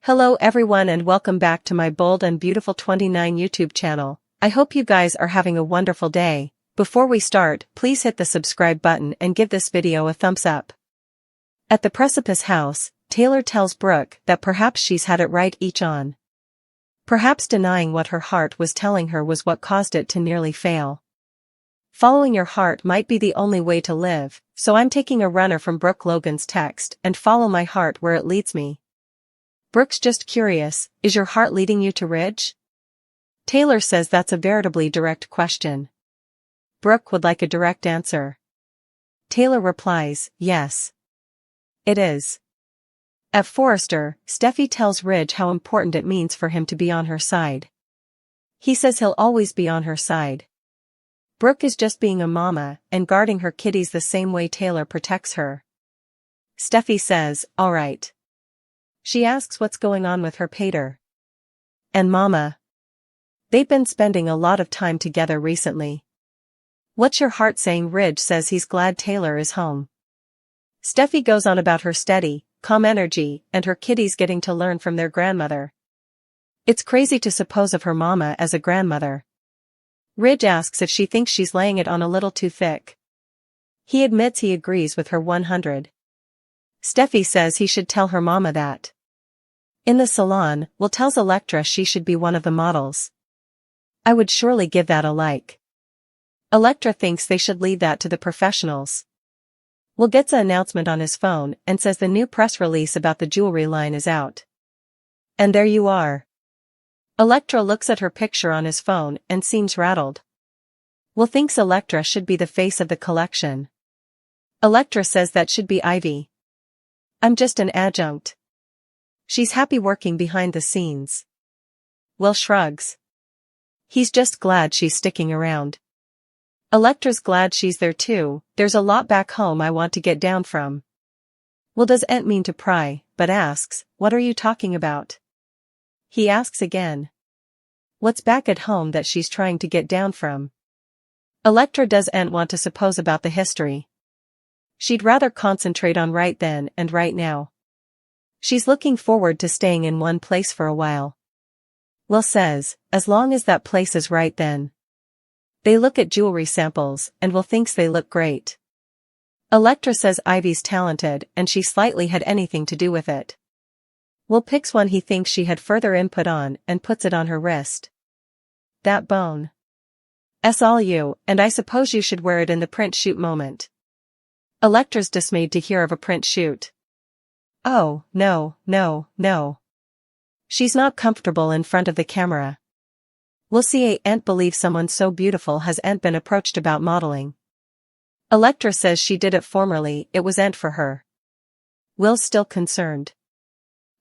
Hello everyone and welcome back to my Bold and Beautiful 29 YouTube channel. I hope you guys are having a wonderful day. Before we start, please hit the subscribe button and give this video a thumbs up. At the Precipice house, Taylor tells Brooke that perhaps she's had it right each on. Perhaps denying what her heart was telling her was what caused it to nearly fail. Following your heart might be the only way to live, so I'm taking a runner from Brooke Logan's text and follow my heart where it leads me. Brooke's just curious, is your heart leading you to Ridge? Taylor says that's a veritably direct question. Brooke would like a direct answer. Taylor replies, yes. It is. At Forrester, Steffy tells Ridge how important it means for him to be on her side. He says he'll always be on her side. Brooke is just being a mama and guarding her kitties the same way Taylor protects her. Steffy says, all right. She asks what's going on with her pater. And Mama. They've been spending a lot of time together recently. What's your heart saying? Ridge says he's glad Taylor is home. Steffy goes on about her steady, calm energy and her kitties getting to learn from their grandmother. It's crazy to suppose of her mama as a grandmother. Ridge asks if she thinks she's laying it on a little too thick. He admits he agrees with her 100. Steffy says he should tell her mama that. In the salon, Will tells Elektra she should be one of the models. I would surely give that a like. Elektra thinks they should leave that to the professionals. Will gets an announcement on his phone and says the new press release about the jewelry line is out. And there you are. Elektra looks at her picture on his phone and seems rattled. Will thinks Elektra should be the face of the collection. Elektra says that should be Ivy. I'm just an adjunct. She's happy working behind the scenes. Will shrugs. He's just glad she's sticking around. Elektra's glad she's there too. There's a lot back home I want to get down from. Will doesn't mean to pry, but asks, what are you talking about? He asks again. What's back at home that she's trying to get down from? Elektra doesn't want to suppose about the history. She'd rather concentrate on right then and right now. She's looking forward to staying in one place for a while. Will says, as long as that place is right then. They look at jewelry samples and Will thinks they look great. Elektra says Ivy's talented and she slightly had anything to do with it. Will picks one he thinks she had further input on and puts it on her wrist. That bone. All you, and I suppose you should wear it in the print shoot moment. Elektra's dismayed to hear of a print shoot. Oh, no, no, no. She's not comfortable in front of the camera. Will see ain't believe someone so beautiful has ain't been approached about modeling. Elektra says she did it formerly, it was ain't for her. Will's still concerned.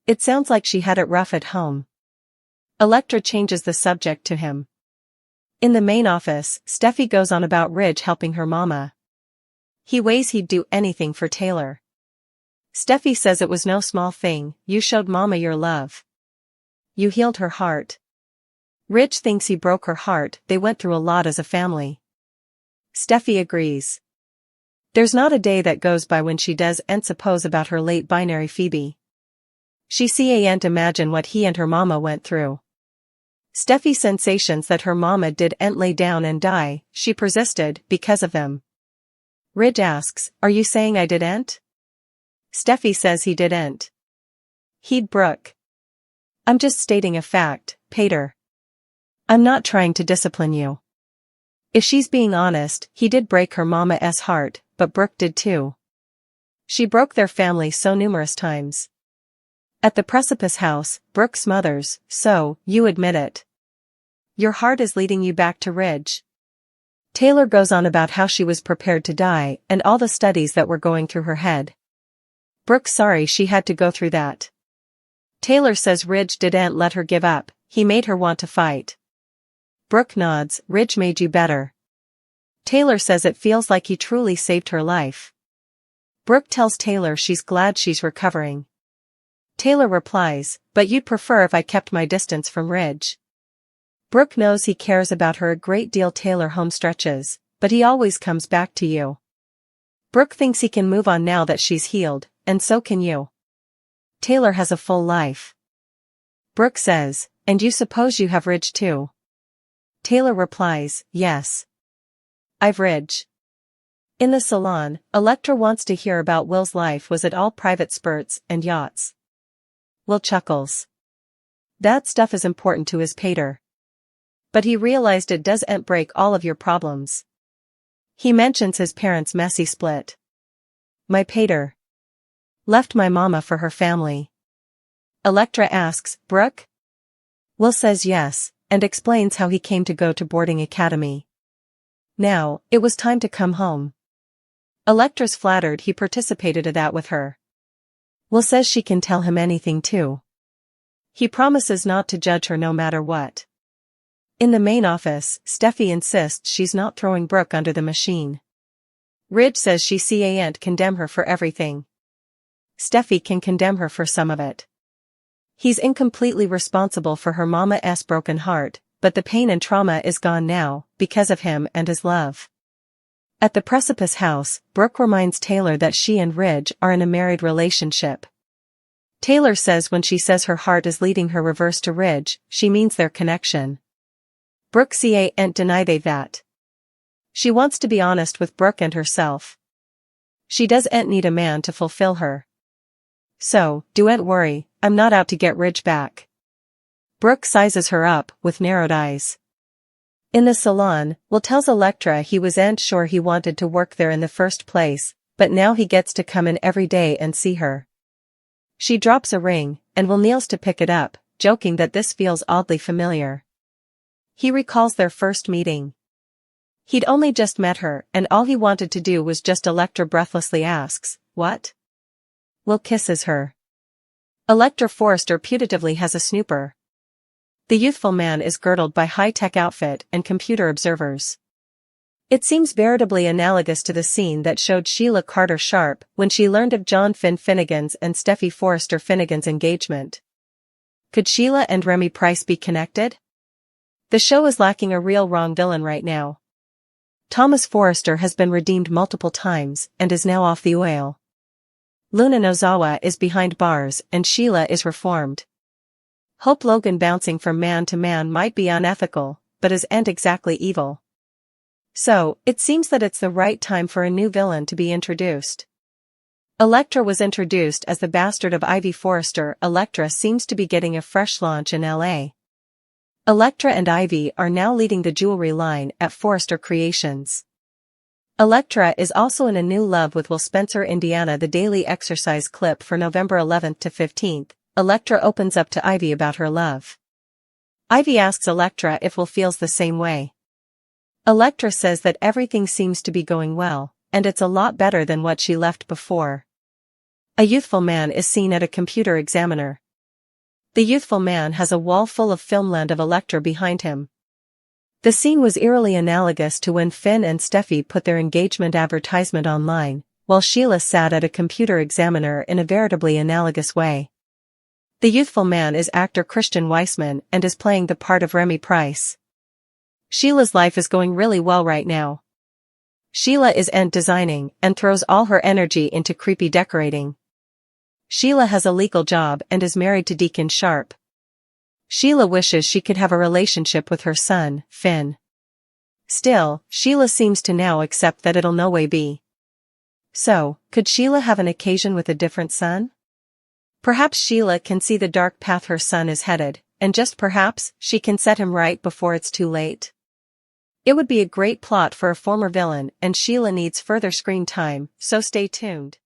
It sounds like she had it rough at home. Elektra changes the subject to him. In the main office, Steffy goes on about Ridge helping her mama. He weighs he'd do anything for Taylor. Steffy says it was no small thing, you showed mama your love. You healed her heart. Ridge thinks he broke her heart, they went through a lot as a family. Steffy agrees. There's not a day that goes by when she doesn't suppose about her late binary Phoebe. She can't imagine what he and her mama went through. Steffy's sensations that her mama didn't lay down and die, she persisted, because of them. Ridge asks, are you saying I didn't? Steffy says he didn't. He'd Brooke. I'm just stating a fact, pater. I'm not trying to discipline you. If she's being honest, he did break her mama's heart, but Brooke did too. She broke their family so numerous times. At the Precipice house, Brooke smothers, so, you admit it. Your heart is leading you back to Ridge. Taylor goes on about how she was prepared to die and all the studies that were going through her head. Brooke's sorry she had to go through that. Taylor says Ridge didn't let her give up, he made her want to fight. Brooke nods, Ridge made you better. Taylor says it feels like he truly saved her life. Brooke tells Taylor she's glad she's recovering. Taylor replies, but you'd prefer if I kept my distance from Ridge. Brooke knows he cares about her a great deal. Taylor home stretches, but he always comes back to you. Brooke thinks he can move on now that she's healed, and so can you. Taylor has a full life. Brooke says, "And you suppose you have Ridge too?" Taylor replies, "Yes. I've Ridge." In the salon, Electra wants to hear about Will's life. Was it all private spurts and yachts? Will chuckles. That stuff is important to his pater. But he realized it doesn't break all of your problems. He mentions his parents' messy split. My pater left my mama for her family. Electra asks, "Brooke?" Will says yes, and explains how he came to go to boarding academy. Now, it was time to come home. Electra's flattered he participated in that with her. Will says she can tell him anything too. He promises not to judge her no matter what. In the main office, Steffy insists she's not throwing Brooke under the machine. Ridge says she can't condemn her for everything. Steffy can condemn her for some of it. He's incompletely responsible for her mama's broken heart, but the pain and trauma is gone now, because of him and his love. At the Precipice house, Brooke reminds Taylor that she and Ridge are in a married relationship. Taylor says when she says her heart is leading her reverse to Ridge, she means their connection. Brooke can't deny that. She wants to be honest with Brooke and herself. She doesn't need a man to fulfill her. So, don't worry, I'm not out to get Ridge back. Brooke sizes her up, with narrowed eyes. In the salon, Will tells Electra he wasn't sure he wanted to work there in the first place, but now he gets to come in every day and see her. She drops a ring, and Will kneels to pick it up, joking that this feels oddly familiar. He recalls their first meeting. He'd only just met her, and all he wanted to do was just. Electra breathlessly asks, "What?" Will kisses her. Electra Forrester putatively has a snooper. The youthful man is girdled by high-tech outfit and computer observers. It seems veritably analogous to the scene that showed Sheila Carter Sharp when she learned of John Finn Finnegan's and Steffy Forrester Finnegan's engagement. Could Sheila and Remy Price be connected? The show is lacking a real wrong villain right now. Thomas Forrester has been redeemed multiple times and is now off the oil. Luna Nozawa is behind bars and Sheila is reformed. Hope Logan bouncing from man to man might be unethical, but isn't exactly evil. So, it seems that it's the right time for a new villain to be introduced. Electra was introduced as the bastard of Ivy Forrester. Electra seems to be getting a fresh launch in LA. Electra and Ivy are now leading the jewelry line at Forrester Creations. Electra is also in a new love with Will Spencer. Indiana. The daily exercise clip for November 11th to 15th, Electra opens up to Ivy about her love. Ivy asks Electra if Will feels the same way. Electra says that everything seems to be going well, and it's a lot better than what she left before. A youthful man is seen at a computer examiner. The youthful man has a wall full of filmland of Electra behind him. The scene was eerily analogous to when Finn and Steffy put their engagement advertisement online, while Sheila sat at a computer examiner in a veritably analogous way. The youthful man is actor Christian Weissman and is playing the part of Remy Price. Sheila's life is going really well right now. Sheila is designing and throws all her energy into creepy decorating. Sheila has a legal job and is married to Deacon Sharp. Sheila wishes she could have a relationship with her son, Finn. Still, Sheila seems to now accept that it'll no way be. So, could Sheila have an occasion with a different son? Perhaps Sheila can see the dark path her son is headed, and just perhaps, she can set him right before it's too late. It would be a great plot for a former villain, and Sheila needs further screen time, so stay tuned.